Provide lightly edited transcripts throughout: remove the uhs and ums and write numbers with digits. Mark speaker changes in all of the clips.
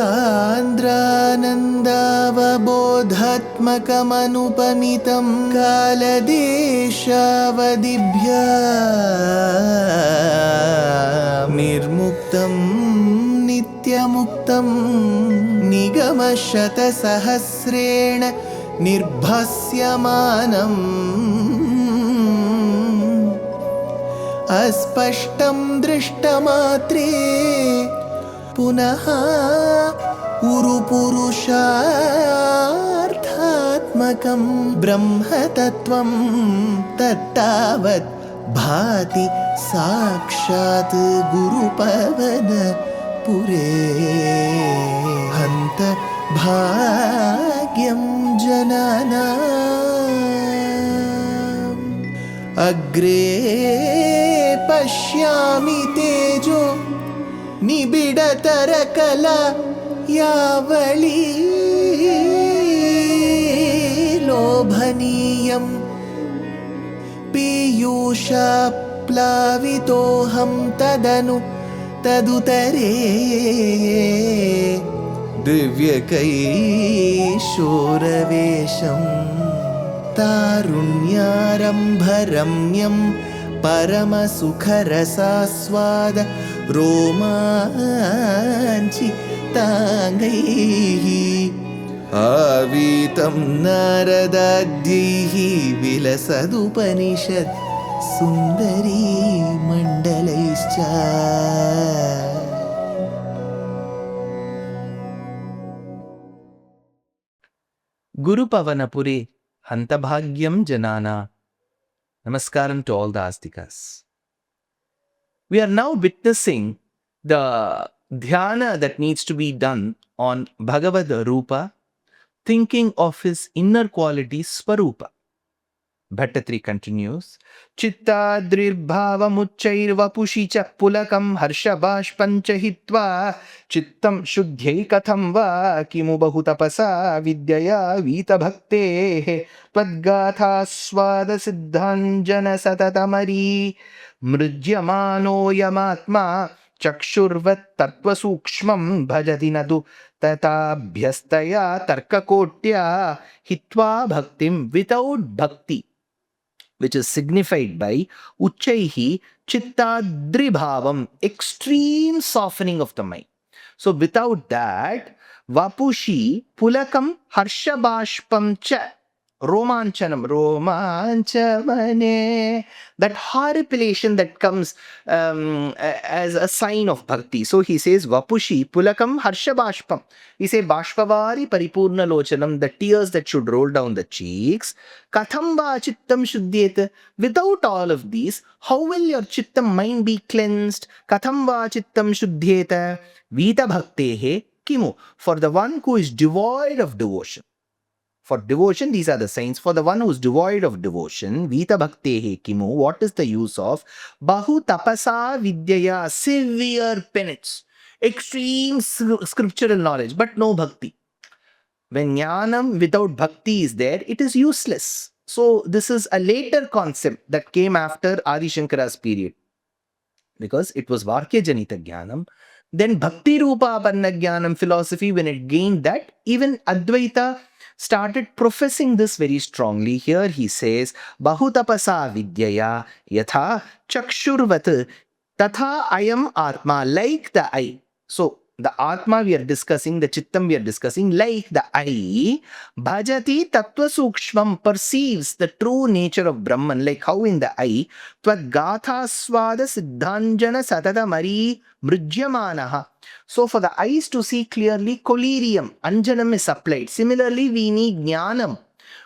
Speaker 1: सान्द्रानन्दावबोधात्मकमनुपमितं कालदेशावदिभ्या निर्मुक्तं नित्यमुक्तं निगमशतसहस्रेण निर्भास्यमानम् अस्पष्टं दृष्टमात्रे पुनः उरुपुरुषार्थात्मकं ब्रह्मतत्त्वं तत्तावत् भाति साक्षात् गुरुपवनपुरे हन्त भाग्यं जनानाम् अग्रे पश्यामि तेजो निबिडतरकला यावली लोभनीयं पीयूषाप्लावितोऽहं तदुतरे दिव्यकैशोरवेशं तारुण्यारम्भरम्यं परमसुखरसास्वाद रोमाञ्चिताङ्गैः आवीतं नारदाद्यैः विलसदुपनिषत् सुन्दरी मण्डलैश्च
Speaker 2: Gurupavanapure Hantabhagyam Janana. Namaskaram to all the Astikas. We are now witnessing the dhyana that needs to be done on Bhagavad Rupa, thinking of his inner quality Swarupa. Bhaṭṭatiri continues, Chittadrirbhavamucchairvapushi cha pulakam harshabhashpancha hitva chittam shuddhyai katham va kimu bahutapasa vidyaya vita bhaktehe twadgatha swada siddhanjana satatamari mrujyamano yamatma chakshurvat tattva sukshmam bhajati nadu tatabhyastaya tarkakotya hitva bhaktim without bhakti, which is signified by Uchchaihi Chittadribhavam, extreme softening of the mind. So without that, Vapushi Pulakam Harshabhashpam cha Romanchanam, Romanchamane, that horripilation that comes as a sign of bhakti. So he says, Vapushi Pulakam Harshabhashpam. He says, Bashpavari Paripurna Lochanam, the tears that should roll down the cheeks. Katham va chittam shuddhyet. Without all of these, how will your chittam mind be cleansed? Katham va chittam shuddhyet. Vita bhaktehe kimu. For the one who is devoid of devotion. For devotion, these are the signs. For the one who is devoid of devotion, Vita Bhaktehe Kimu, what is the use of? Bahu Tapasa Vidyaya, severe penance, extreme scriptural knowledge, but no bhakti. When jnanam without bhakti is there, it is useless. So this is a later concept that came after Adi Shankara's period. Because it was Vakya Janita Jnanam. Then Bhakti Rupa Panna Jnanam philosophy, when it gained that, even Advaita started professing this very strongly. Here he says, Bahutapasa Vidyaya Yatha Chakshurvat Tatha Ayam Atma, like the eye. So the Atma we are discussing, the Chittam we are discussing, like the eye, Bhajati Tattva Sukshmam, perceives the true nature of Brahman, like how in the eye, Twadgatha Swada Siddhanjana Satata Mari Mrujyamanaha. So for the eyes to see clearly, collyrium, anjanam is applied. Similarly, we need jnanam,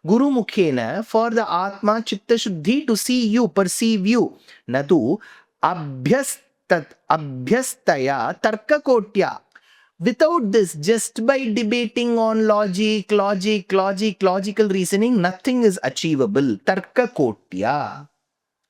Speaker 2: Guru Mukhena, for the Atma Chitta Shuddhi to see you, perceive you. Nadu abhyastaya tarkakotya. Without this, just by debating on logical reasoning, nothing is achievable. Tarkakotya.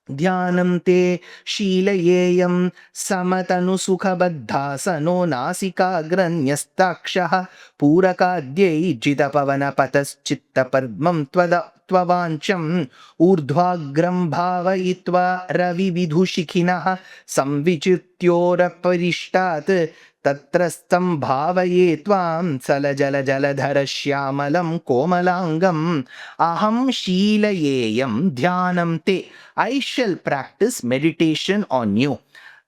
Speaker 2: Dhyanam te shilayeyam samatanu sukhabaddhasano nasika granyastakshaha purakadhyai jitapavana patas chitta padmam tvada त्ववाञ्छम् ऊर्ध्वाग्रं भावयित्वा रविविधुशिखिनः संविचित्योरपरिष्टात् तत्रस्थं भावये त्वां सलजलजलधरश्यामलं कोमलाङ्गम् अहं शीलयेयं ध्यानं ते. I shall practice meditation on you.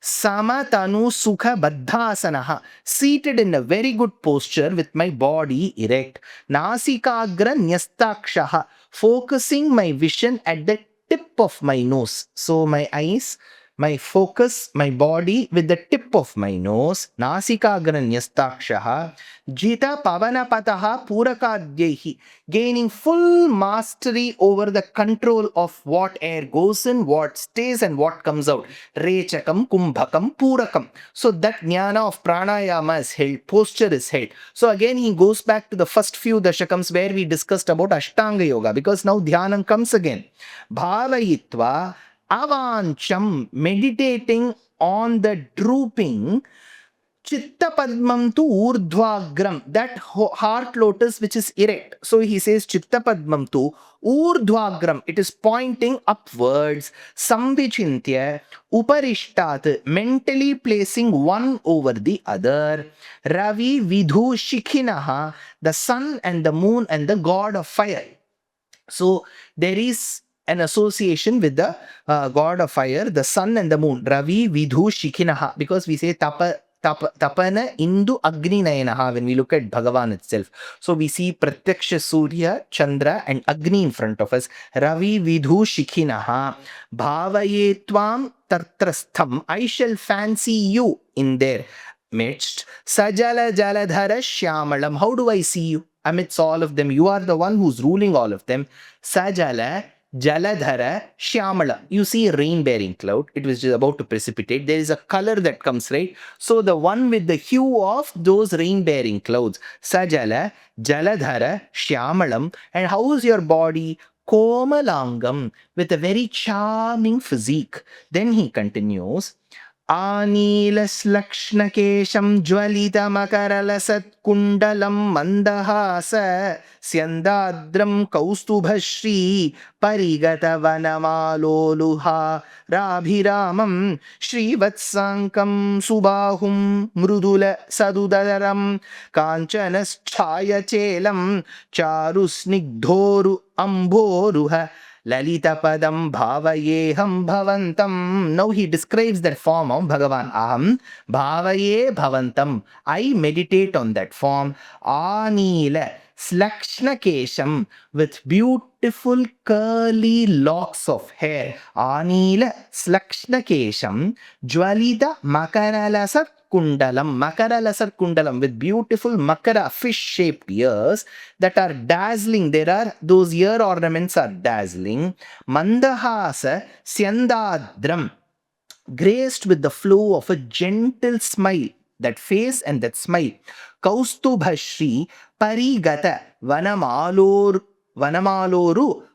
Speaker 2: Samatanu Sukha Baddhasanaha, seated in a very good posture with my body erect. Nasikagra Nyastakshaha, focusing my vision at the tip of my nose. So my eyes, my focus, my body with the tip of my nose. Nasikagra Nyastakshaha, Jita Pavanapataha Purakadyehi, gaining full mastery over the control of what air goes in, what stays, and what comes out. Rechakam, Kumbhakam, Purakam. So that jnana of pranayama is held, posture is held. So again he goes back to the first few dashakams where we discussed about Ashtanga Yoga, because now dhyanam comes again. Bhavayitva avancham, meditating on the drooping Chitta Padmam tu Urdhvagram, that heart lotus which is erect. So he says Chitta Padmam tu Urdhvagram, it is pointing upwards. Samvichintya Uparishtat, mentally placing one over the other. Ravi Vidhu Shikhinaha, the sun and the moon and the god of fire. So there is an association with the god of fire, the sun and the moon. Ravi Vidhu Shikhinaha, because we say Tapana Indu Agni Nayanaha when we look at Bhagavan itself. So we see Pratyaksha Surya, Chandra and Agni in front of us. Ravi Vidhu Shikhinaha Bhavaye Tvam Tartrastham, I shall fancy you in their midst. Sajala Jaladhara Shyamalam, how do I see you amidst all of them? You are the one who's ruling all of them. Sajala Jaladhara Shyamala. You see a rain-bearing cloud. It was just about to precipitate. There is a color that comes, right? So the one with the hue of those rain-bearing clouds. Sajala Jaladhara Shyamalam. And how is your body? Komalangam, with a very charming physique. Then he continues. Anilaslakšnakesham jwalitamakaralasatkundalam mandahasa syandadram kaustubhashri parigatavanamaloluha rabhiramam shrivatsankam subahum mrudula sadudadaram kanchanaschhayachelam charusnigdhoru amboruha Lalita Padam Bhavayeham Bhavantam. Now he describes that form of Bhagavan. Aham Bhavaye Bhavantam. I meditate on that form. Anila Slakshna Kesham, with beautiful curly locks of hair. Anila Slakshna Kesham Jwalita Makaralasat Kundalam, Makaralasar Kundalam, with beautiful makara, fish-shaped ears that are dazzling. There are, those ear ornaments are dazzling. Mandahasa Syandadram, graced with the flow of a gentle smile. That face and that smile. Kaustubhashri Parigata Vanamaloru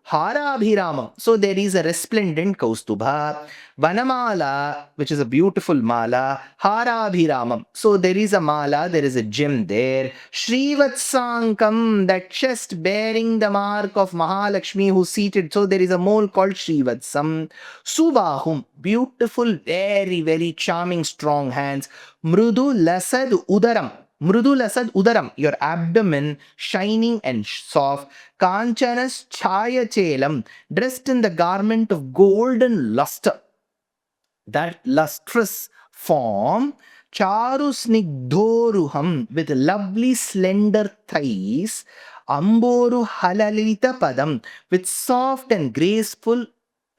Speaker 2: Harabhiramam. So there is a resplendent Kaustubha. Vanamala, which is a beautiful mala. Harabhiramam. So there is a mala, there is a gem there. Shrivatsankam, that chest bearing the mark of Mahalakshmi who's seated. So there is a mole called Shrivatsam. Subahum, beautiful, very, very charming, strong hands. Mrudu Lasad Udaram. Mrudu Lasad Udaram, your abdomen shining and soft. Kanchanas Chayachelam, dressed in the garment of golden luster. That lustrous form. Charusnigdhoruham, with lovely slender thighs. Amboru Halalita Padam, with soft and graceful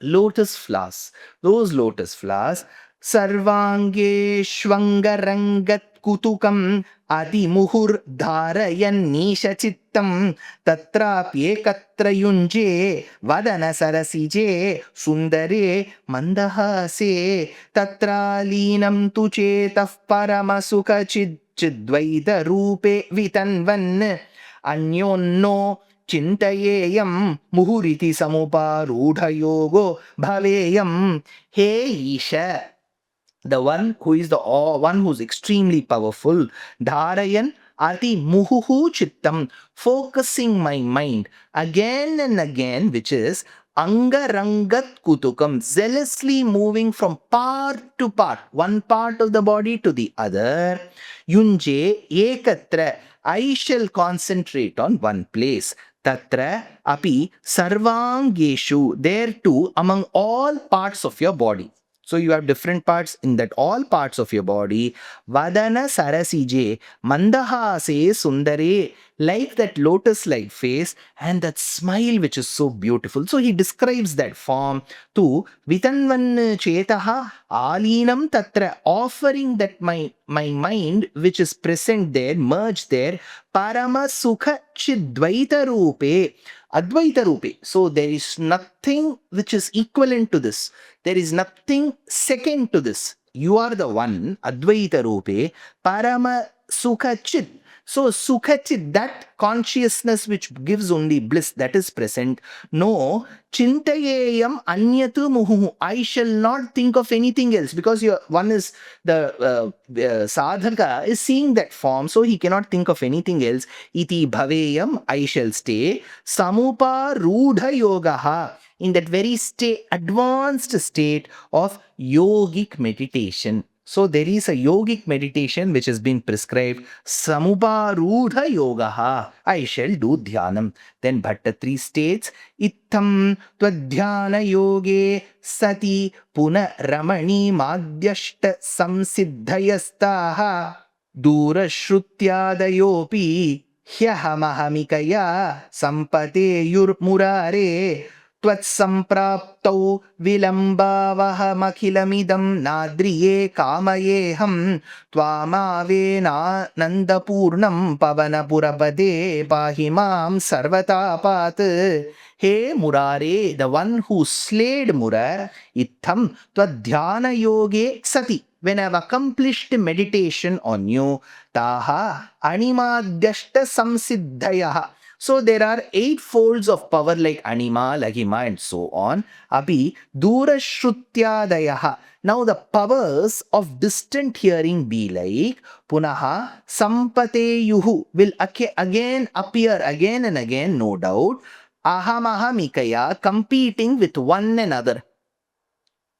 Speaker 2: lotus flowers. Those lotus flowers. Sarvange Shvangarangat Kutukam Adi Muhur Dharayan Nisha Chittam Tatrapye Katrayunje Vadana Sarasije Sundare Mandahase Tatralinam Tuchetaf Paramasuka Chidvaida Rupe Vitanvan Anyonno Chintayeyam Muhuriti Samuparudha Yogo Bhaveyam. Hey Isha, the one who is the one who's extremely powerful. Dharayan ati muhuhu chittam, focusing my mind again and again, which is Angarangat kutukam, zealously moving from part to part, one part of the body to the other. Yunje ekatra, I shall concentrate on one place. Tatra api sarvangeshu, there too among all parts of your body. So you have different parts in that all parts of your body. Vadana sarasije mandahase sundare, like that lotus-like face and that smile which is so beautiful. So he describes that form to vitanvan chetaha alinam tatra, offering that my mind which is present there, merged there, parama sukha chidvaita rupe, advaita rupe. So there is nothing which is equivalent to this. There is nothing second to this. You are the one, advaita rupe, parama sukha chid. So sukhachit, that consciousness which gives only bliss, that is present. No, chintayeyam anyatu muhu, I shall not think of anything else, because one is the sadhaka is seeing that form, so he cannot think of anything else. Iti bhaveyam, I shall stay. Samupa rudha yogaha, in that very advanced state of yogic meditation. So there is a yogic meditation which has been prescribed. Samuparudha yogaha, I shall do dhyanam. Then Bhaṭṭatiri states, Ittam twadhyana yoge sati puna ramani madhyashta samsiddhayastaha durashrutyadayopi hyahamahamikaya sampate yurmurare त्वत्संप्राप्तौ विलम्बावहमखिलमिदं नाद्रिये कामयेऽहं त्वामावेनानन्दपूर्णं पवनपुरपदे पाहि मां सर्वतापात्. Hey Murare, the one who slayed Murar, Itham Twadhyana Yoge Sati, when I have accomplished meditation on you, Taha Animadyashta Samsiddhayaha. So there are 8 folds of power like Anima, Lahima and so on. Abhi Durashrutyadayaha. Now the powers of distant hearing be like Punaha Sampateyuhu, will again appear again and again, no doubt. Ahamahamikaya, competing with one another.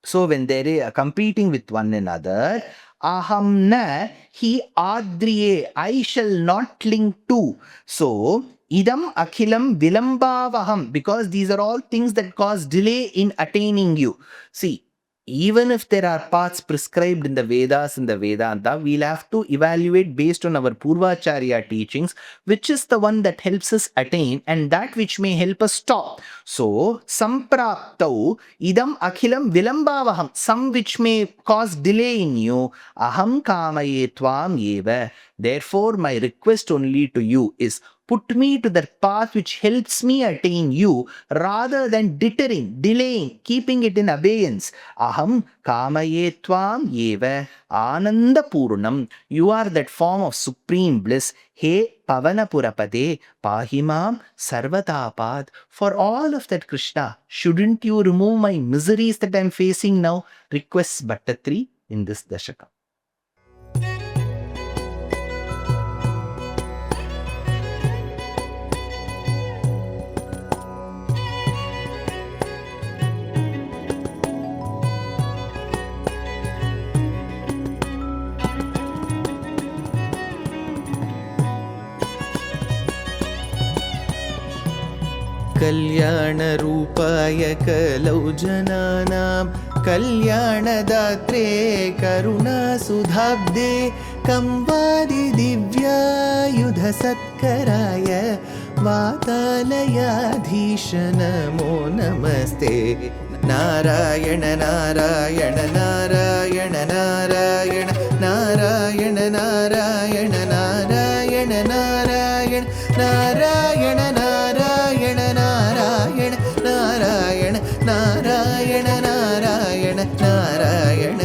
Speaker 2: So when they are competing with one another, ahamna hi adriye, I shall not cling to. So idam akhilam vilambavaham, because these are all things that cause delay in attaining you. See, even if there are paths prescribed in the Vedas and the Vedanta, we'll have to evaluate based on our Purvacharya teachings, which is the one that helps us attain and that which may help us stop. So, sampraptau idam akhilam vilambavaham, some which may cause delay in you, aham kamaye tvam eva. Therefore, my request only to you is, put me to that path which helps me attain you, rather than delaying, keeping it in abeyance. Aham kamaye tvam eva ananda purnam. You are that form of supreme bliss. He pavanapurapade pahimam sarvatapad. For all of that, Krishna, shouldn't you remove my miseries that I am facing now? Requests Bhaṭṭatiri in this Dashakam.
Speaker 1: कल्याणरूपाय कलौ जनानां कल्याणदात्रे करुणासुधाब्दे कंवादि दिव्यायुधसत्कराय वातालयाधीश नमो नमस्ते. नारायण नारायण नारायण नारायण नारायण नारायण नारायण नारायण नारायण नारायण नारायण नारायण नारायण नारायण नारायण